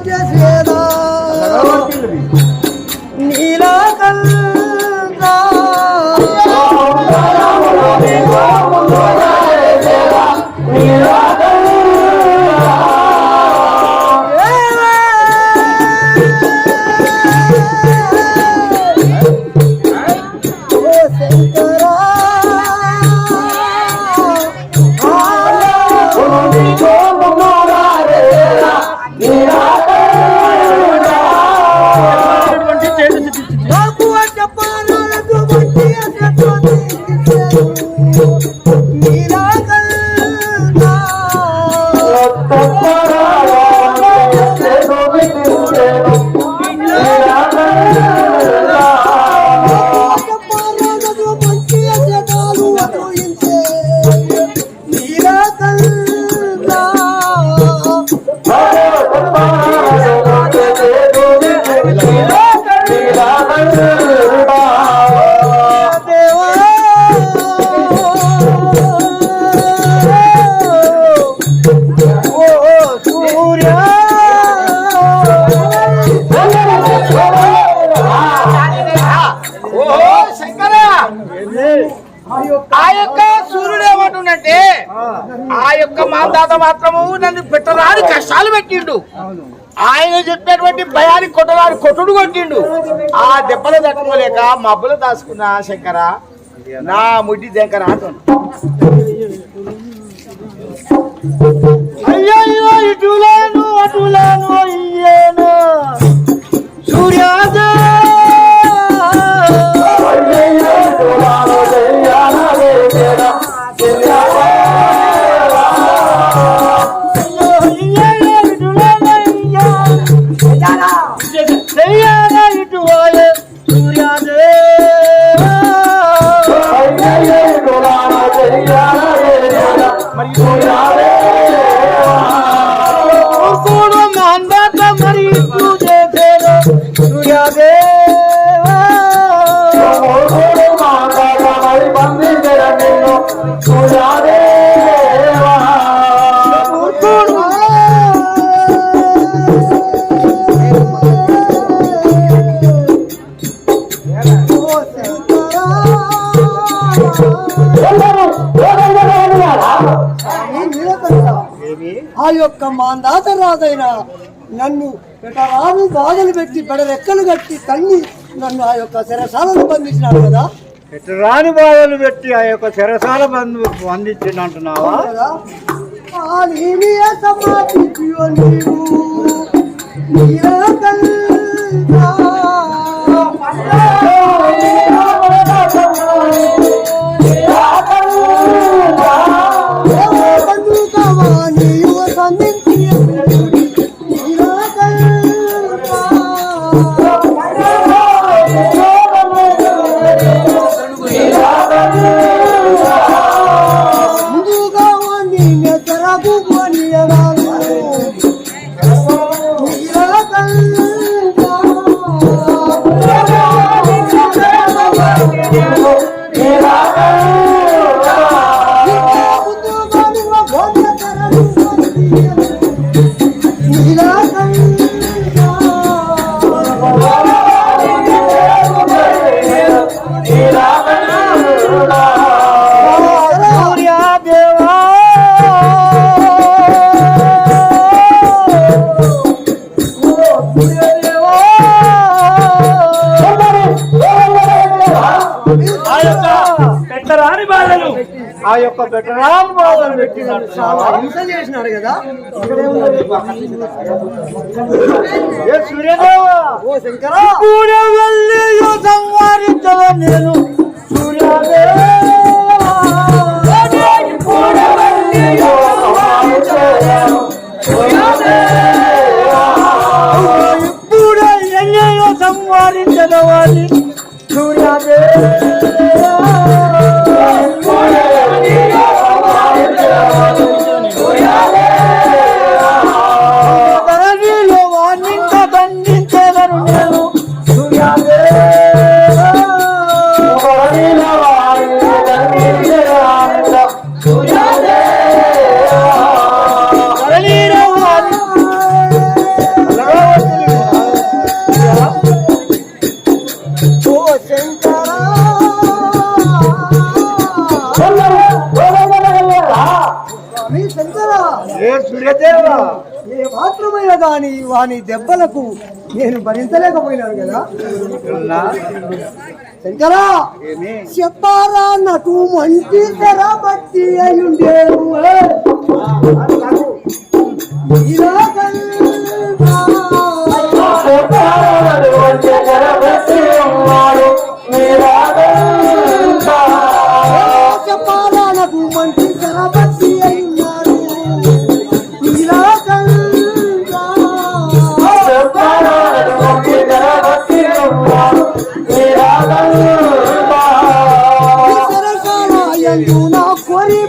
చేసేదా నీలా కల్లా మాత్రము నన్ను పెట్టరాని కష్టాలు పెట్టిండు. ఆయన చెప్పినటువంటి భయానికి కొట్టరాని కొట్టుడు కొట్టిండు. ఆ దెబ్బలు తట్టుకోలేక మబ్బులు దాచుకున్నా శంకర నా ముడ్డి దగ్గర అయ్యో ఇటులేను అటులేను అయ్యేను సూర్యాద ఆ యొక్క మాందాత రాజైన నన్ను పెట్టరాని బాధలు పెట్టి బెడరెక్కలు కట్టి తన్ని నన్ను ఆ యొక్క చెరసాలను బంధించినాడు కదా. పెట్టరాని బాధలు పెట్టి ఆ యొక్క చెరసాల బంధించిండు అంటున్నావా? ఆ యొక్క పెట్టరాని బాధలు పెట్టి చాలా హింస చేసినారు కదా. సూర్యదేవా ఓ శంకర సంవారించవ నేను సూర్యదేవా ఇప్పుడే ఎన్నో సంవారించదవాలి సూర్యదేవా వీరదేవా ఏ మాత్రమైన దాని వాని దెబ్బలకు నేను భరించలేకపోయినాను కదా శంకరా చెప్పారా నాకు మంచి తెర బట్టి అయ్యుండేవు చెప్పారా నాకు మంచి తెర బట్టి అయ్యున్నారు నా కోరి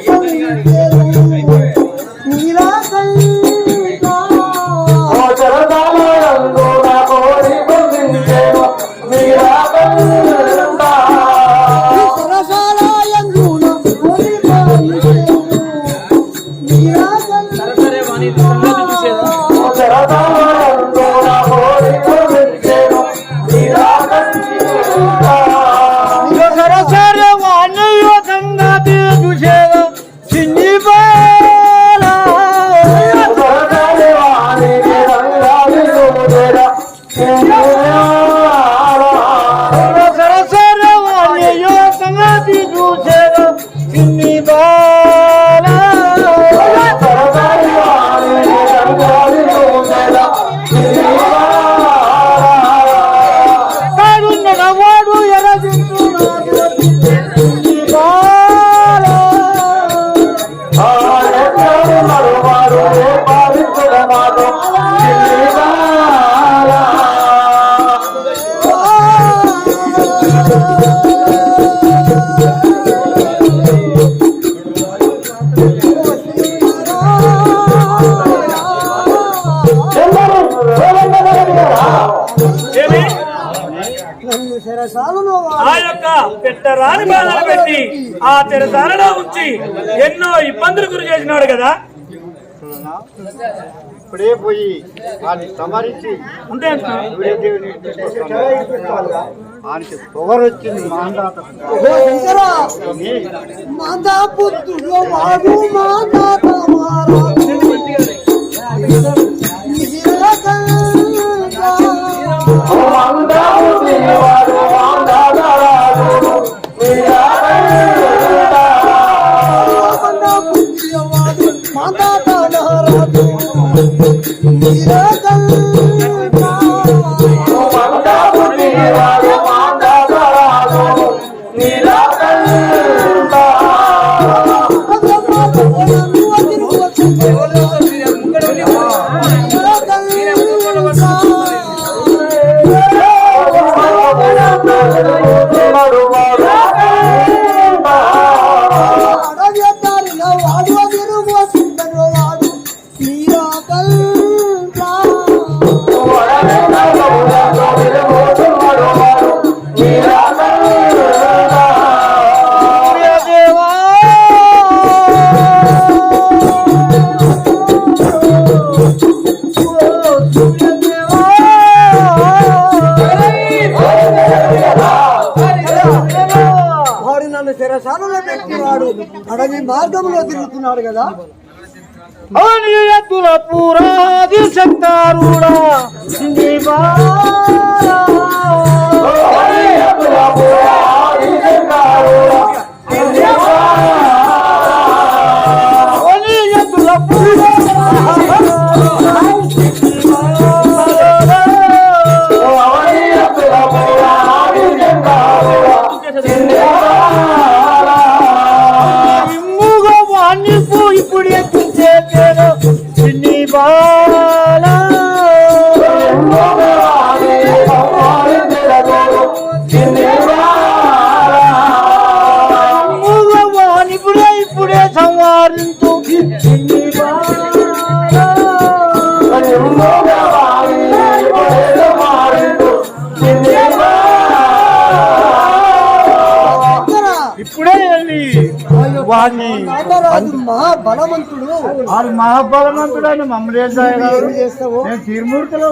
ఆ యొక్క పెట్టరాని బాధలు పెట్టి ఆ తెరసాలలో ఉంచి ఎన్నో ఇబ్బందులు గురి చేసినాడు కదా. ఇప్పుడే పోయి వాడిని సంహరించి అంతే పొగరు వచ్చింది మాందా పుత్రుడు వాడు చెరసాలలో పెట్టినాడు అడవి మార్గంలో తిరుగుతున్నాడు కదా. అనియతుల పురాది శక్తారుడా ఇప్పుడే చిన్ని బాలా ఇప్పుడే సంవారించు చిన్ని ఇప్పుడే వెళ్ళి వాడిని బలవంతుడు వాడు మహాబలవంతుడు అని మమ్మల్ని చేస్తావు తిరుమూర్తులు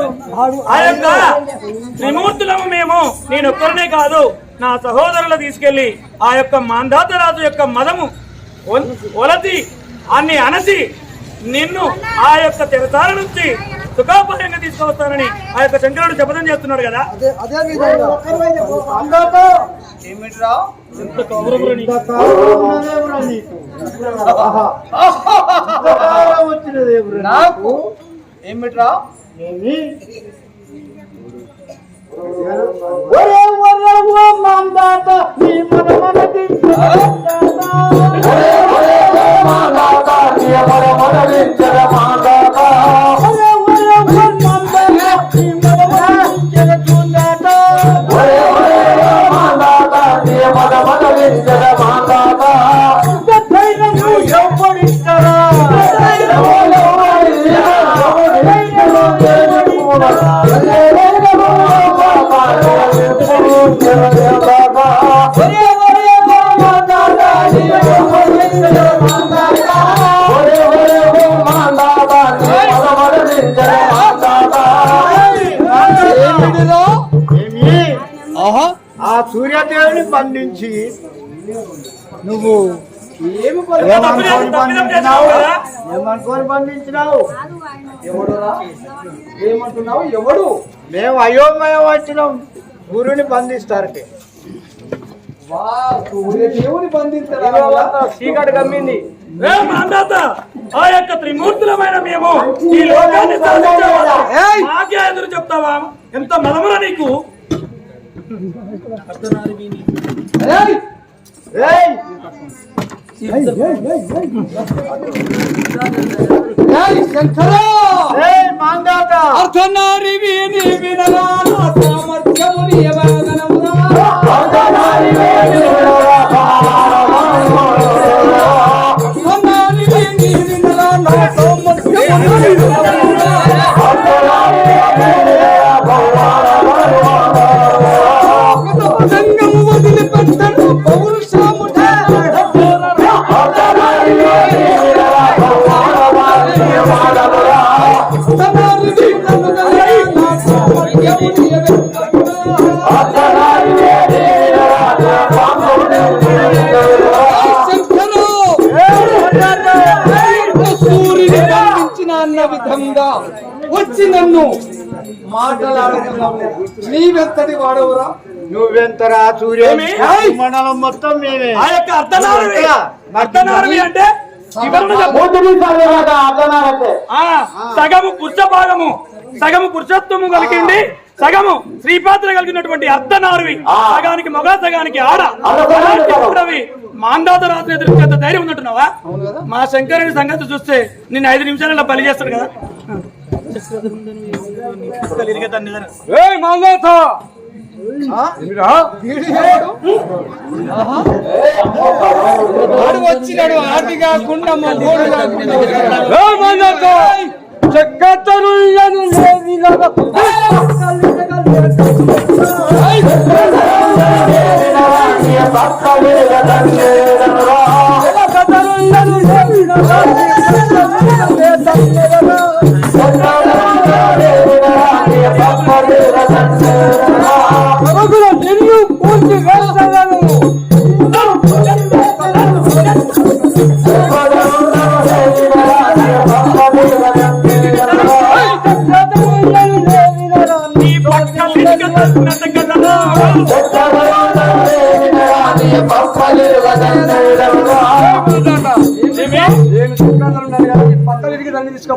త్రిమూర్తులము మేము. నేను ఒక్కరినే కాదు, నా సహోదరులు తీసుకెళ్లి ఆ యొక్క మాంధాతరాజు యొక్క మదము ఒలతి అన్ని అనసి నిన్ను ఆ యొక్క చెరసాల నుంచి సుఖాపాయంగా తీసుకువస్తానని ఆ యొక్క శంకరుడు శపథం చేస్తున్నాడు కదా. అదే విధంగా ఏమిట్రా ఎంత కౌరవులు నీకు. నాకు ఏమిట్రా ఒరే ఒరే ఓ మాందాత నీ మన మన ఆ సూర్యదేవుని బంధించి నువ్వు ఏమనుకోని బంధించినావు? ఏమంటున్నావు? ఎవడు? మేము అయోమయం వచ్చినాం గురుని బంధిస్తారకి. దేవుని బంధించడం చీకటి కమ్మింది. ఆ యొక్క త్రిమూర్తులమైన మేము ఈ లోకాన్ని సాధించేవాళ్ళం. మాకే ఎదురు చెప్తావా? ఎంత మదమురా నీకు. విధంగా వచ్చి నన్ను మాట్లాడుతున్నావు. నీవెంతటి వాడవురా? నువ్వెంతరా? సూర్య మండలం మొత్తం మేమే. ఆ యొక్క అర్ధనారవి అంటే సగము పురుష భాగము, సగము పురుషత్వము కలిగింది, సగము శ్రీపాత్ర కలిగినటువంటి అర్ధనారవి. సగానికి మగ, సగానికి ఆడ. మాందాత రాత్రి ఎదుర్కొంత ధైర్యం ఉన్నట్టున్నావా? మా శంకరుని సంగతి చూస్తే నిన్ను 5 నిమిషాలలో బలి చేస్తాడు కదా. వచ్చినాడు ఆటిగా గుండమ్మ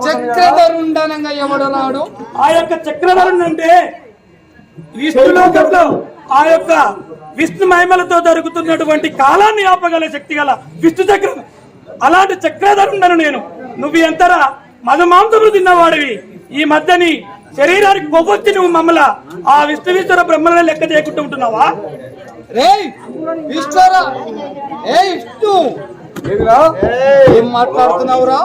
చక్రధరుండనంగా ఎవడన్నాడు? ఆ యొక్క చక్రధరుడు అంటే విష్ణులోకంలో ఆ యొక్క విష్ణు మహిమలతో జరుగుతున్నటువంటి కాలాన్ని ఆపగల శక్తి గల విష్ణు చక్రం. అలాంటి చక్రధరుండను నేను. నువ్వు ఎంతరా మధుమాంసములు తిన్నవాడివి. ఈ మధ్యని శరీరానికి కొవ్వొచ్చి నువ్వు మమ్మల ఆ విష్ణువీశ్వర బ్రహ్మలను లెక్క చేయకుండా ఉంటున్నావా? ఏం మాట్లాడుతున్నావురా?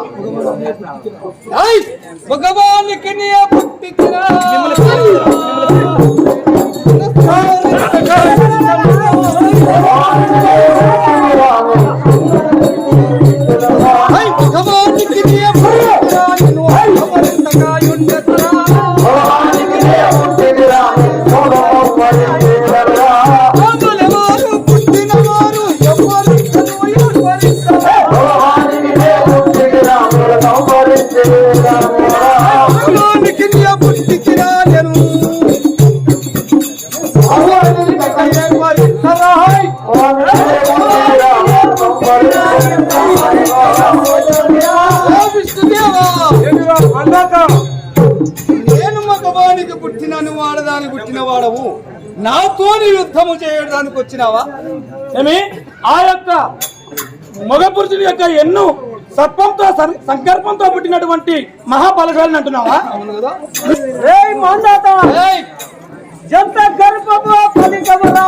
భగవానికి నేను మగవాడికి పుట్టినను వాడదానికి పుట్టిన వాడవు, నాతోని యుద్ధము చేయడానికి వచ్చినావా? ఏమి ఆ యొక్క మగ పురుషుడి యొక్క ఎన్ను సర్పంతో సంకల్పంతో పుట్టినటువంటి మహాబలశాలిని అంటున్నావా? అవును కదా. ఎంత గర్భము ఫలితమురా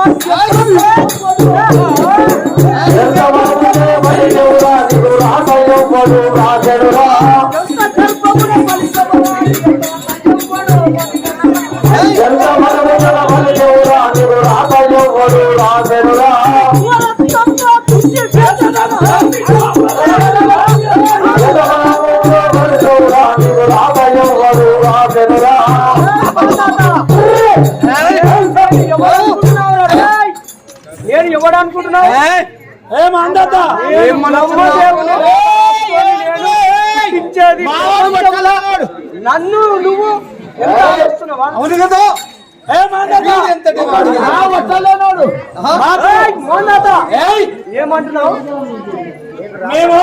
నేను ఇవ్వడానుకుంటున్నావు నన్ను నువ్వు అవును కదా. ఏమంటున్నావు? మేము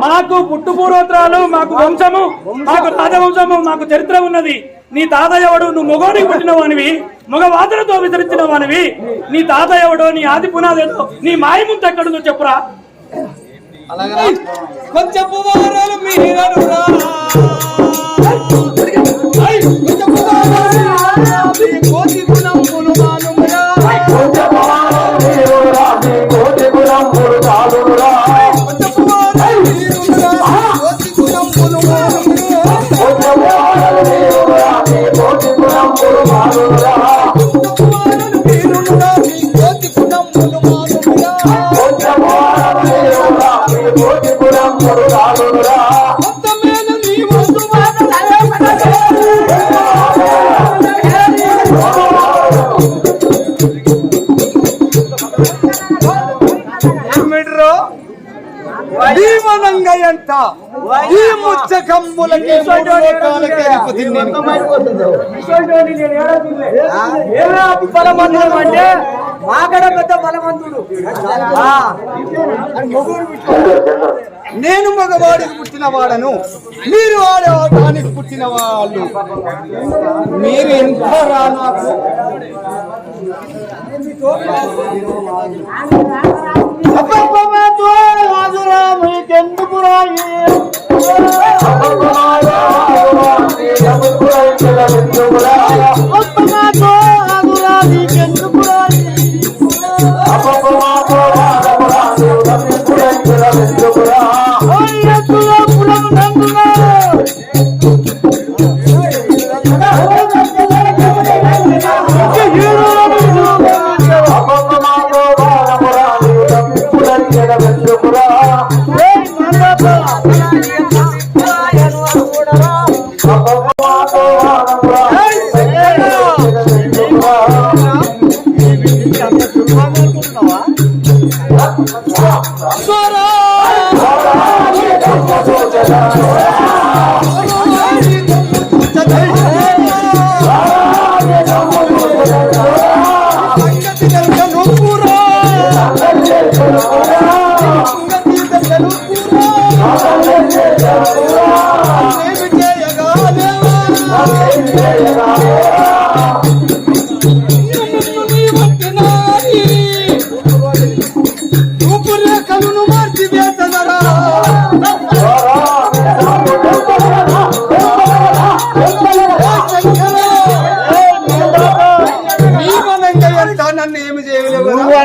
మాకు పుట్టు పూర్వోత్తరాలు, మాకు వంశము, మాకు రాజవంశము, మాకు చరిత్ర ఉన్నది. నీ తాత ఎవడు? నువ్వు మొగోడికి పుట్టిన వానివి, మగవాదులతో వితరించిన వానివి. నీ తాత ఎవడో, నీ ఆది పునాది ఏదో, నీ మాయముంత ఎక్కడుందో చెప్పురా. అలాగా కొంచెం మీరనురా కోటి గుణములు మానురా ఎంత ఈ ముచ్చకమ్ములకి అంటే మాకడ పెద్ద బలవంతుడు. నేను మగవాడికి పుట్టిన వాడను, మీరు ఆడవాడానికి పుట్టిన వాళ్ళు. మీరు ఎంత రా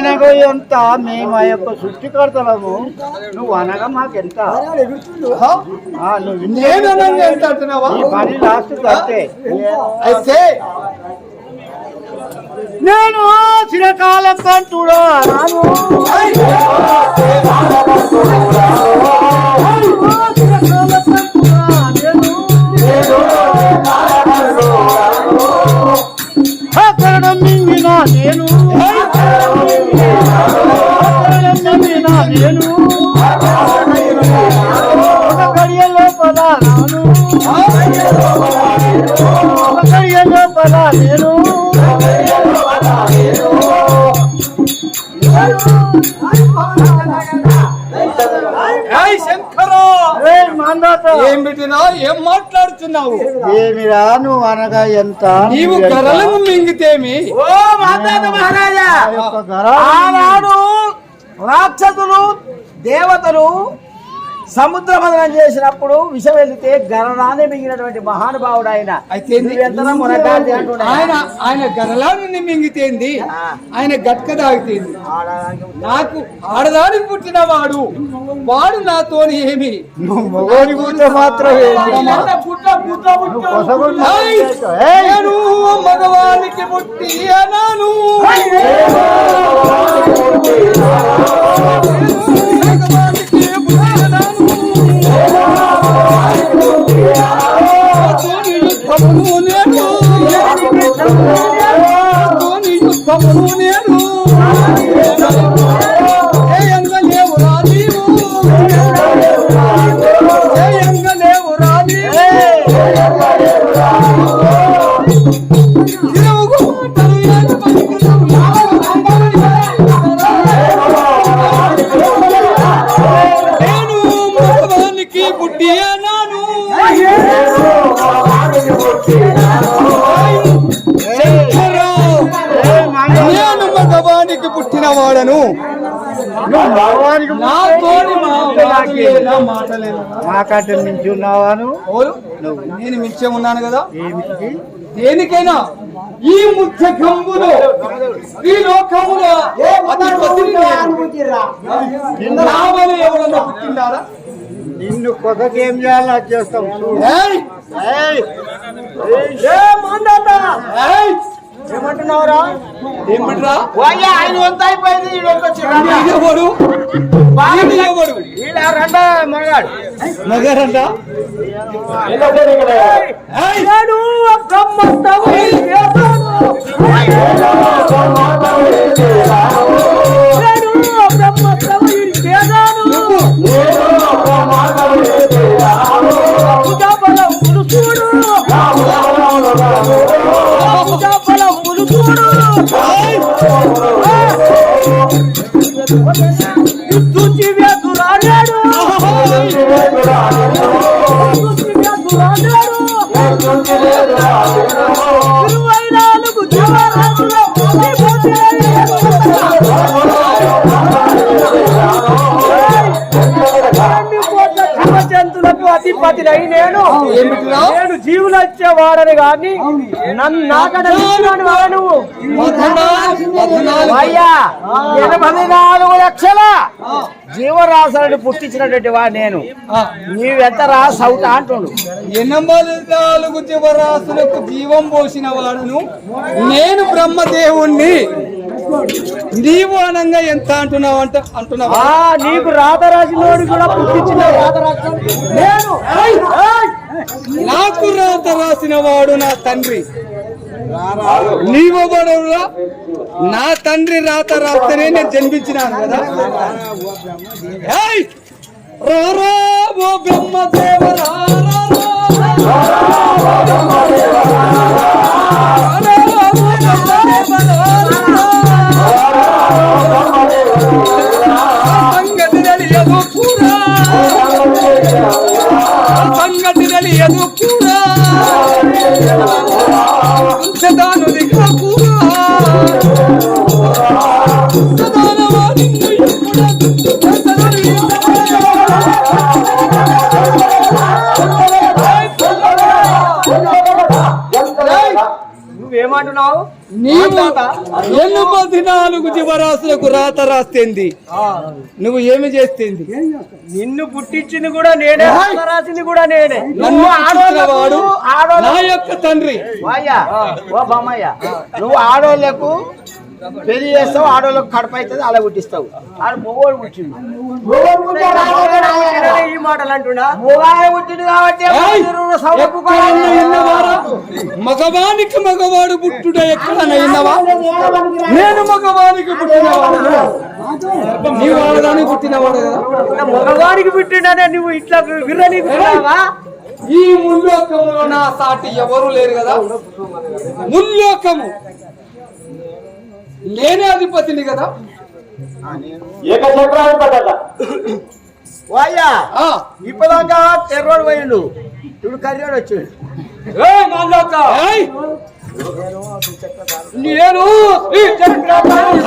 నాకు ఎంత మేము ఆ యొక్క సృష్టికర్తలము, నువ్వు అనగా మాకెంత? ఎంత అంటున్నావా? పని లాస్ట్ అంతే. అయితే నేను చిరకాల కంటుడా నేను నేను ఒక గడియ లోపల రాను లోపల నేను శంకరా మందాత ఏం పెట్టినా ఏం మాట్లాడుతున్నావు? ఏమిరా నువ్వు అనగా ఎంత నీవు గరలను మింగితేమి? ఓ మాతాత మహారాజా, యొక్క గరా ఆనాడు రాక్షసులు దేవతలు సముద్ర మదనం చేసినప్పుడు విషం వెళితే గరనాన్ని మిగిలినటువంటి మహానుభావుడు ఆయన. అయితే ఆయన గరలాన్ని మింగితేంది, ఆయన గట్క తాగితేంది. నాకు ఆడదానికి పుట్టిన వాడు నాతోని ఏమి? నువ్వు మగోని కూర్చో మాత్రమే నేను మగవానికి పుట్టి అనాను, నేను మగవానికి పుట్టిన వాడను. మాకంటే మించి ఉన్నావాను. నేను మించే ఉన్నాను కదా. దేనికైనా ఈ ముఖ్య కంబులో ఈ లోకములో ఎవరన్నా పుట్టిండారా? నిన్ను కొత్తకేం చేయాలో అది చేస్తాం. ఏమంటున్నావురా? ఏమిట్రా? ఆయన వంత అయిపోయింది, ఈ వంత వచ్చింది. ఎవడు మగాడు మగారంట. జంతువులకు అధిపతి నేను జీవులు వచ్చేవాడని కానీ నన్ను నాకన్నా నువ్వు అయ్యా 84 లక్షల జీవరాశులను పుట్టించినటువంటి వాడు నేను. నీవెంత రా సౌట అంటుండు. 84 జీవరాశులకు జీవం పోసిన వాడును నేను, బ్రహ్మదేవుణ్ణి. నీవు అనంగా ఎంత అంటున్నావు అంటున్నావా? నీకు రాతరాశిలోని కూడా పుట్టించిన నేను. నాకు రాత రాసిన వాడు నా తండ్రి. నీవు బడవులా నా తండ్రి రాత రాస్తేనే నేను జన్మించినాను కదా. రారా ఓ బ్రహ్మదేవ సంగతి తెలియదు పూరా, సంగతి తెలియదు పూరా, సదాను దిగా పూరా, సదానవా నిన్ను నువ్వేమంటున్నావు? నీవు 84 జీవరాశులకు రాత రాస్తేంది, నువ్వు ఏమి చేస్తేంది? నిన్ను పుట్టించింది కూడా నేనే, రాసింది కూడా నేనే. నన్ను ఆడవాడు నా యొక్క తండ్రి. ఓ బామయ్య, నువ్వు ఆడోళ్లకు పెళ్లి చేస్తావు, ఆడోళ్ళకు కడప అవుతుంది, అలా పుట్టిస్తావు. ఆడ మొగోడు పుట్టిండు. ఈ మాటలు అంటున్నా మొగాడే పుట్టిండు కాబట్టి మగవానికి మగవాడు పుట్టుట ఎక్కడన్నా విన్నావా? నేను మగవానికి పుట్టినవాడు, నీవు ఆడదానికి పుట్టినవాడు కదా. మగవానికి పుట్టిండనే నువ్వు ఇట్లా విర్రని ఈ ముల్లోకములో నా సాటి ఎవరు లేరు కదా. ముల్లోకము నేనే అధిపతిని కదా. వాయ్యా ఇప్పదాకా తెర్రోడు పోయిండు, ఇప్పుడు కర్రోడు వచ్చాడు. ఏయ్! నేను శ్రీ చక్రపాణి.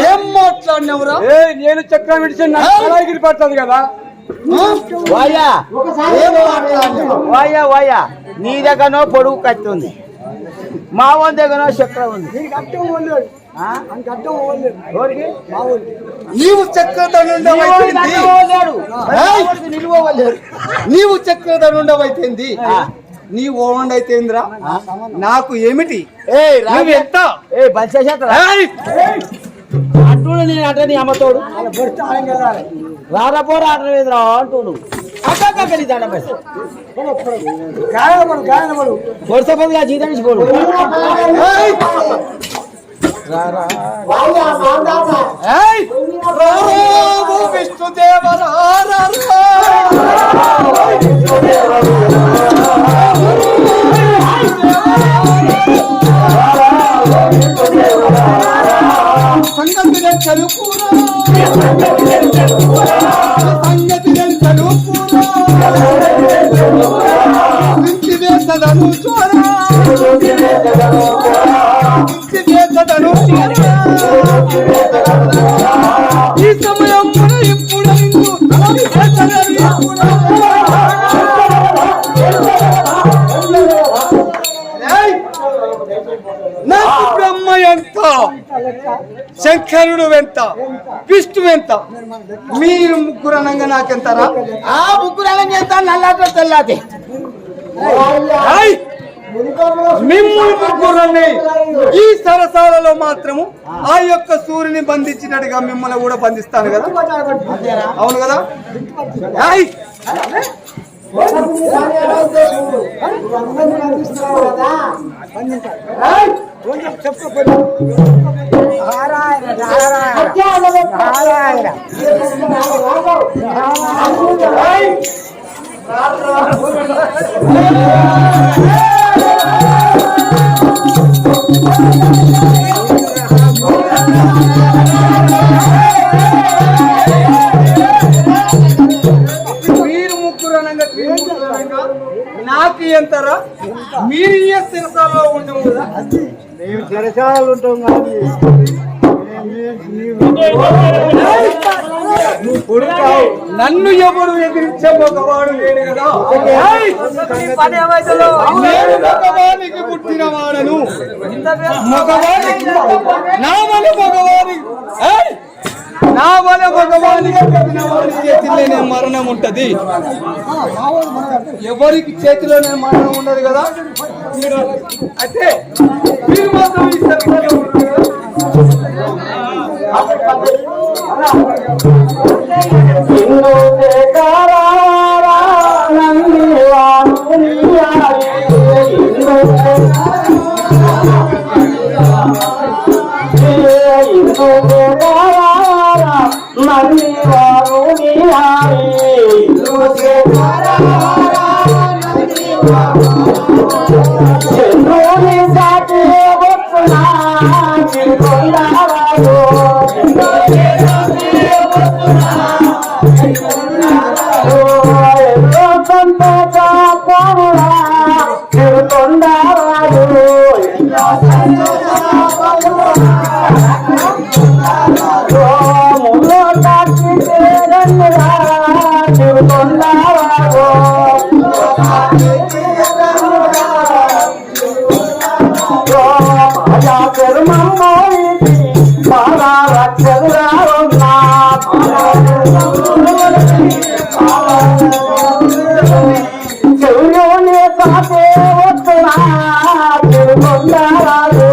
ఏం మాట్లాడినవరా? నేను చక్రం విడిచి గిరి పడుతుంది కదా. వాయ్యా వాయ్యా వాయ్యా నీ దగ్గరనో పొడుగు కత్తి ఉంది, మా వాళ్ళ దగ్గర చక్రం ఉంది. నీవు నీవు చక్రధనుండవైతేంది, నీ ఓండ్ అయితేంద్రా నాకు ఏమిటి? ఎంత అటు నేను అంటే నీ అమ్మతోడు రాకపోరా ఆట లేదురా అంటుడు వరుసపదిగా జీతం ఇచ్చిపోడు. సంగతి చదువుకురా, సంగతి చదువుకురా, ఇంటి వేసదను చూరా, ఇంటి వేసదను ఈ సమయం ఇప్పుడు నాకు బ్రహ్మ ఎంత, శంకరుడు ఎంత, విష్ణువు ఎంత, మీరు ముగ్గురు అనగా నాకెంతరా? ఆ ముగ్గురు అనగా ఎంత? నల్లాట తెల్లాది మిమ్మల్ని ముగ్గురుని ఈ సరసాలలో మాత్రము ఆ యొక్క సూర్యుని బంధించినట్టుగా మిమ్మల్ని కూడా బంధిస్తాను కదా. అవును కదా? నాకు ఎంతరా? మీరు ఏ శిరసాలలో ఉండవు కదా. మేము చెరసాలు ఉంటాం కానీ నన్ను ఎవరు ఎదిరించే మగవాడు లేడు కదా. నేను మగవానికి పుట్టిన వాడను, మగవానికి నా వల్ల మగవానికి నా వల్ల మగవానికి పుట్టిన వాడి చేతిలోనే మరణం ఉంటది, ఎవరికి చేతిలోనే మరణం ఉండదు కదా. అయితే మీరు మాత్రం ఈ సరిగ్గా ఉంటారు కదా. Mama, చెదురారున్నా చెవులోనే తాతే వస్తున్నా తిరుగుండారు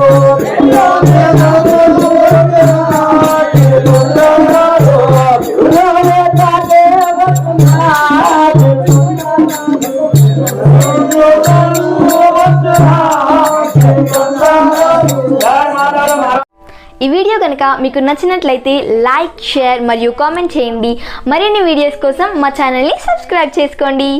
చెవులోనే తాతే వస్తున్నా ఈ వీడియో కనుక మీకు నచ్చినట్లయితే లైక్, షేర్ మరియు కామెంట్ చేయండి. మరిన్ని వీడియోస్ కోసం మా ఛానల్ని సబ్స్క్రైబ్ చేసుకోండి.